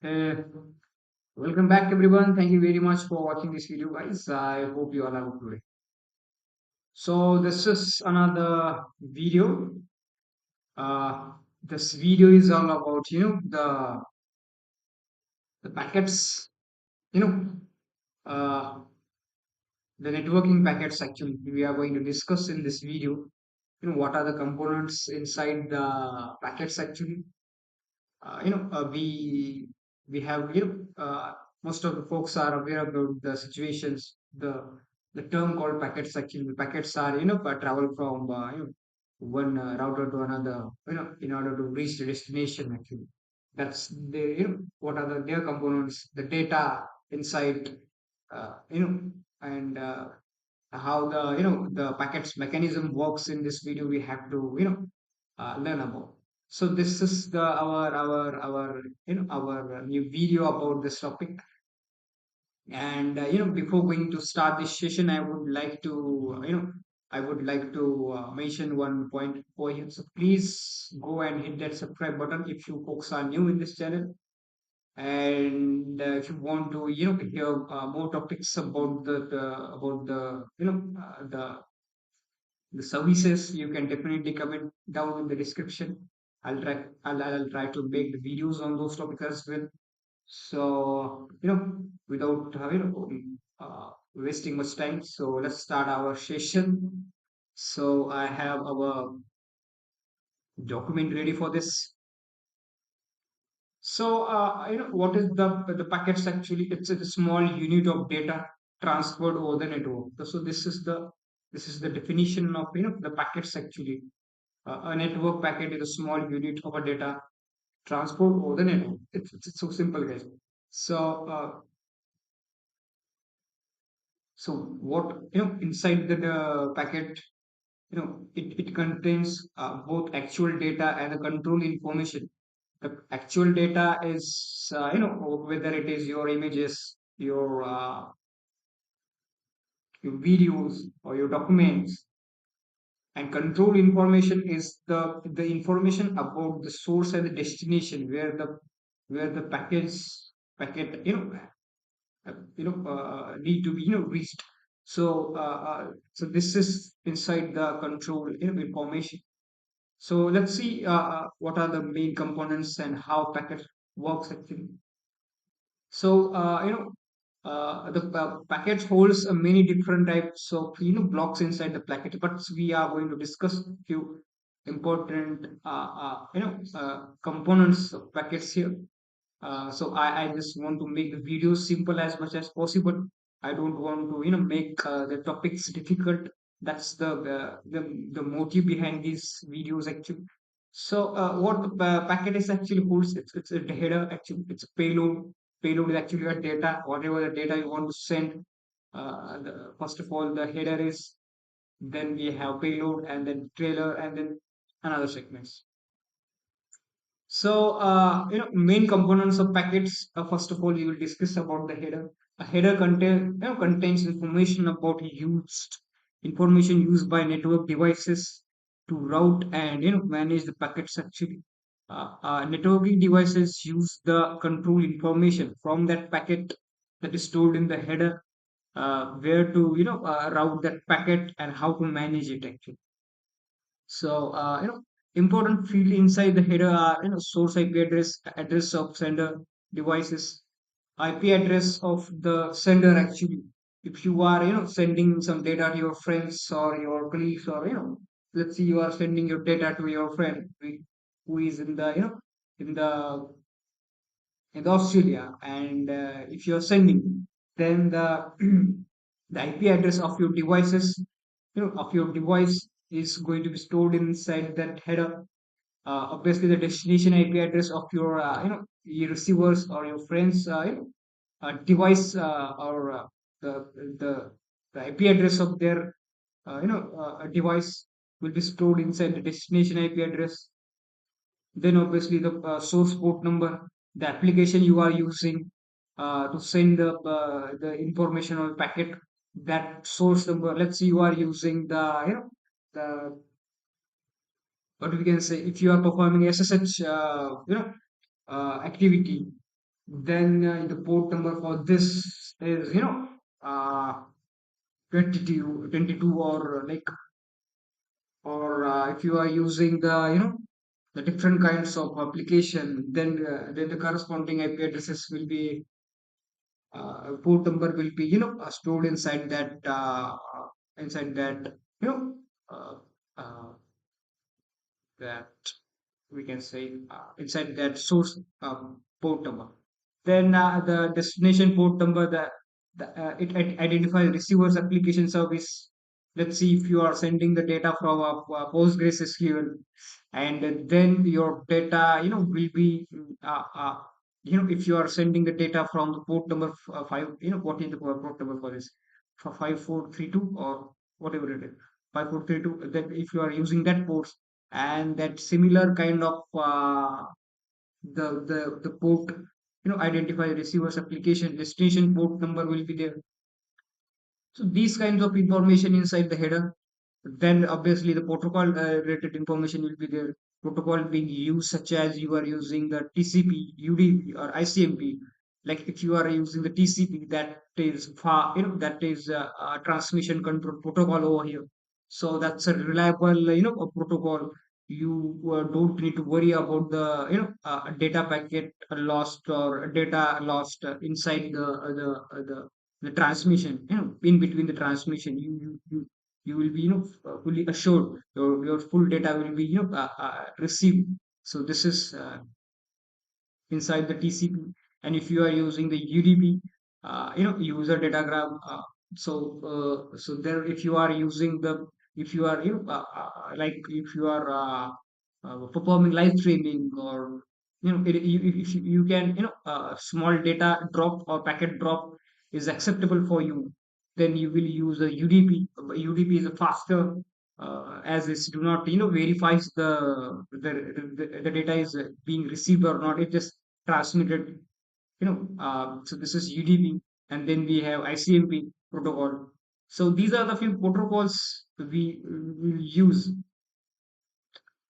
Hey, welcome back everyone. Thank you very much for watching this video, guys. I hope you all have a good day. So this is another video. This video is all about the packets. You know uh, the networking packets. Actually, we are going to discuss in this video. What are the components inside the packets actually. We have most of the folks are aware about the situations, the term called packets. Actually, the packets are travel from one router to another, in order to reach the destination. Actually, that's the what are their components, the data inside, and how the packets mechanism works. In this video we have to learn about. So this is the our our new video about this topic. And before going to start this session, I would like to mention one point for you. So please go and hit that subscribe button if you folks are new in this channel. And if you want to hear more topics about the services, you can definitely comment down in the description. I'll try to make the videos on those topics as well. So without wasting much time, so let's start our session. So I have our document ready for this. So what is the packets actually? It's a small unit of data transferred over the network. So this is the definition of the packets actually. A network packet is a small unit of a data transport over the network. It's so simple, guys. So so what inside the packet, it contains both actual data and the control information. The actual data is whether it is your images, your videos, or your documents. And control information is the information about the source and the destination where the packet need to be reached. So this is inside the control information. So let's see what are the main components and how packet works actually. So the packet holds many different types of blocks inside the packet, but we are going to discuss few important components of packets here. So I just want to make the video simple as much as possible. I don't want to make the topics difficult. That's the motive behind these videos actually. So what the packet is actually holds, it's a header actually. It's a payload. Payload is actually a data, whatever the data you want to send. First of all, the header is, then we have payload, and then trailer, and then another segments. So, main components of packets. First of all, we will discuss about the header. A header contains information used by network devices to route and manage the packets. Actually, networking devices use the control information from that packet that is stored in the header, where to route that packet and how to manage it. Actually, so, important field inside the header are source IP address, address of sender devices, IP address of the sender actually. If you are sending some data to your friends or your colleagues, or let's say you are sending your data to your friend who is in the in the in Australia, and if you are sending, then the the IP address of your devices, of your device is going to be stored inside that header. Obviously, the destination IP address of your your receivers or your friends device, or the the the IP address of their device will be stored inside the destination IP address. Then obviously the source port number, the application you are using to send the information or packet, that source number. Let's say you are using the what we can say, if you are performing SSH activity, Then the port number for this is uh, 22 or if you are using the the different kinds of application, then the corresponding IP addresses will be port number will be stored inside that you know uh, uh, that we can say inside that source port number. Then the destination port number, it identifies receiver's application service. Let's see if you are sending the data from a PostgreSQL, and then your data, will be, if you are sending the data from the port number five, what is the port number for this? For 5432 or whatever it is, 5432. Then if you are using that port, and that similar kind of the port identify receiver's application destination port number will be there. So these kinds of information inside the header. Then obviously the protocol related information will be there. Protocol being used, such as you are using the TCP, UDP, or ICMP. Like if you are using the TCP, that is that is a transmission control protocol over here. So that's a reliable, a protocol. You don't need to worry about the data packet lost or data lost inside the transmission. In between the transmission, you will be fully assured your full data will be received. So this is inside the TCP. And if you are using the UDP, user datagram, so there, if you are using the, if you are like if you are performing live streaming, or if you can small data drop or packet drop is acceptable for you, then you will use a UDP. UDP is a faster, as it do not verifies the data is being received or not. It just transmitted. So this is UDP, and then we have ICMP protocol. So these are the few protocols we will use.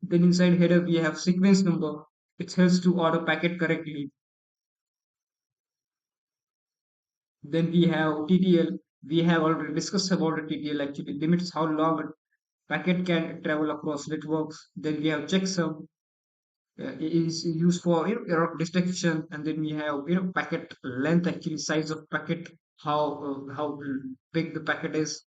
Then inside header we have sequence number. It helps to order packet correctly. Then we have TTL. We have already discussed about the TTL, actually limits how long a packet can travel across networks. Then we have checksum. It is used for error detection. And then we have packet length, actually size of packet, how big the packet is.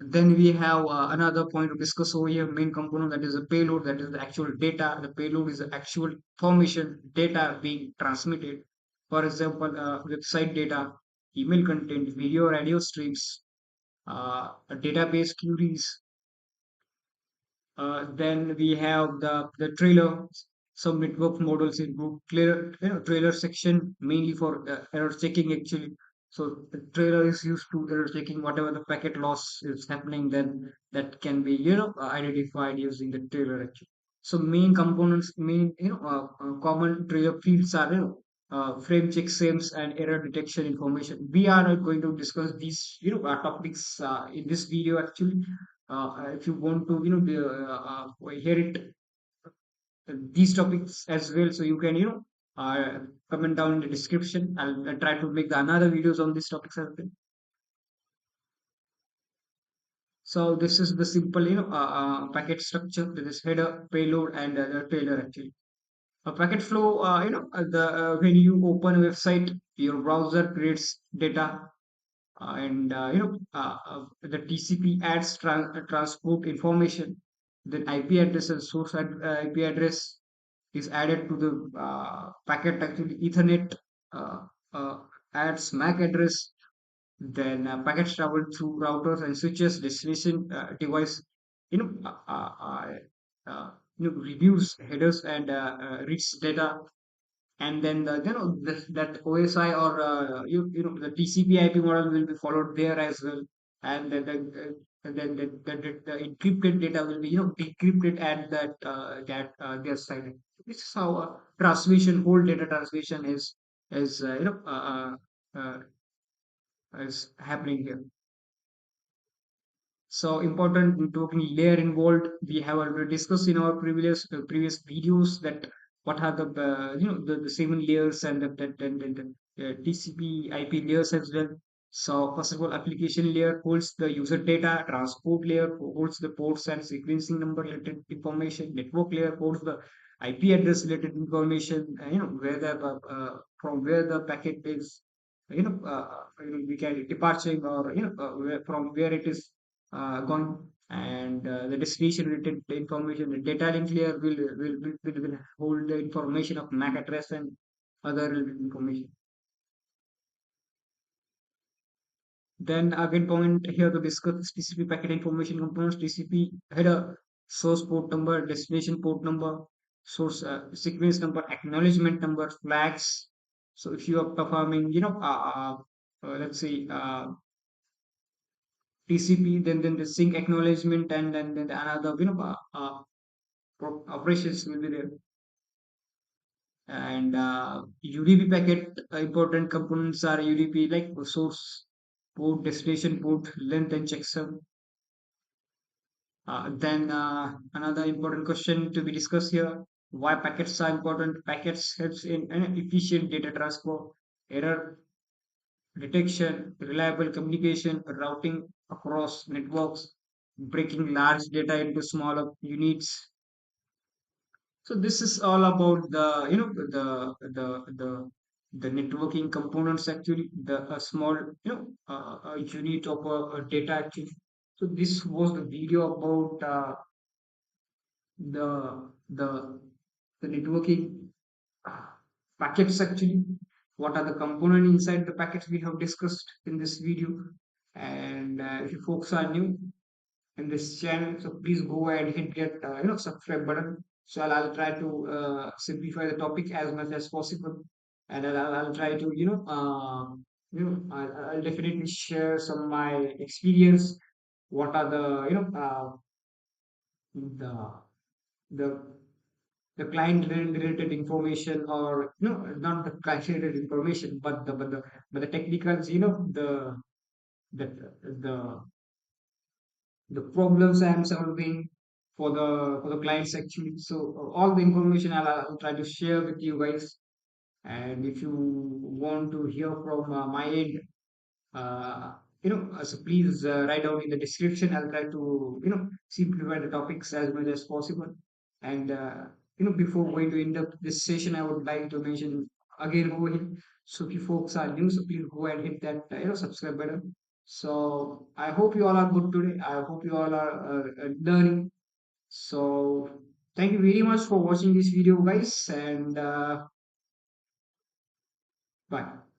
Then we have another point to discuss over here, main component, that is a payload, that is the actual data. The payload is the actual information data being transmitted. For example, website data, email content, video or audio streams, database queries. Then we have the trailer. Some network models include clear, trailer section mainly for error checking, actually. So the trailer is used to error checking whatever the packet loss is happening. Then that can be identified using the trailer, actually. So main components, main common trailer fields are frame checksums and error detection information. We are not going to discuss these topics in this video, actually. If you want to hear it, these topics as well, so you can comment down in the description. I'll try to make the another videos on these topics as well. So this is the simple packet structure. There is header, payload, and the trailer, actually. A packet flow, the when you open a website, your browser creates data, and the TCP adds transport information. Then IP address and source IP address is added to the packet. Actually, Ethernet uh, uh, adds MAC address. Then packets travel through routers and switches. Destination device, you know, uh, uh, uh, reviews headers and reads data. And then that OSI, or the TCP IP model will be followed there as well. And then the encrypted data will be decrypted at their side. This is how transmission, whole data transmission is is happening here. So important networking layer involved, we have already discussed in our previous videos, that what are the the 7 layers and the TCP IP layers as well. So first of all, application layer holds the user data, transport layer holds the ports and sequencing number related information, network layer holds the IP address related information, where the from where the packet is, we can departing, or from where it is gone, and the destination related information. The data link layer will hold the information of MAC address and other related information. Then again, point here to discuss TCP packet information components. TCP header, source port number, destination port number, source sequence number, acknowledgement number, flags. So if you are performing, let's say TCP, then the sync acknowledgement, and then another operations will be there. And UDP packet important components are UDP, like source port, destination port, length, and checksum. Then another important question to be discussed here: why packets are important? Packets helps in an efficient data transfer, error detection, reliable communication, routing across networks, breaking large data into smaller units. So this is all about the the networking components, actually, the a small unit of data actually. So this was the video about the the networking uh, packets actually. What are the components inside the packets we have discussed in this video? And if you folks are new in this channel, so please go and hit that subscribe button. So I'll try to simplify the topic as much as possible, and I'll try to I'll definitely share some of my experience. What are the the the the client related information, or not the client related information, but the technicals, the the the problems I am solving for the clients actually. So all the information I'll try to share with you guys. And if you want to hear from my end, so please write down in the description. I'll try to simplify the topics as much as possible. And before going to end up this session, I would like to mention again over here. So if you folks are new, so please go and hit that subscribe button. So I hope you all are good today. I hope you all are learning. So thank you very much for watching this video, guys, and bye.